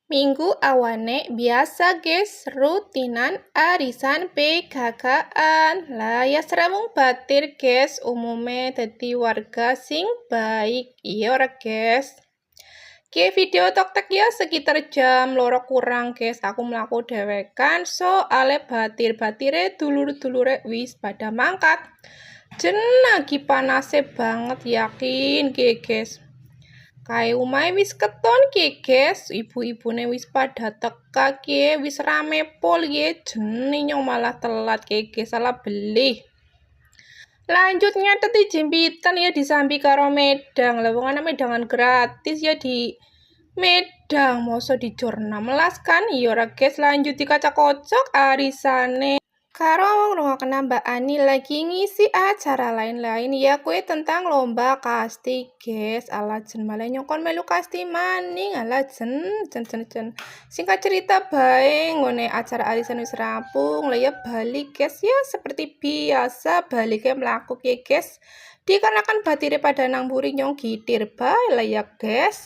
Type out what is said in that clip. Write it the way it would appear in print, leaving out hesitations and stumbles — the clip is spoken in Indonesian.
Minggu awane biasa guys, rutinan arisan PKK-an. Lah ya serawung batir guys, umume dadi warga sing baik. Iya ora guys. Video tok ya sekitar jam loro kurang guys. Aku mlaku dhewekan soale batir-batire dulur-dulure wis pada mangkat. Jen lagi panase banget yakin guys. Kae umahe wis keton guys, ibu-ibune wis pada teka wis rame pol jene nyong malah telat guys, salah beli. Lanjut nyatet di jempitan ya disambi karo medang. Lewongan medangan gratis ya di medang, moso di jor 16 kan ya ora guys. Lanjut di kocok arisane karo kena Mbak Ani lagi ngisi acara lain-lain ya kue tentang lomba kasti guys. Ala jen malah nyongkon melu kasti maning ala jen. Singkat cerita bae ngone acara arisan wis rampung lah ya balik guys ya seperti biasa baliknya melaku guys. Dikarenakan batire pada nang buri nyong gitir bae lah ya guys.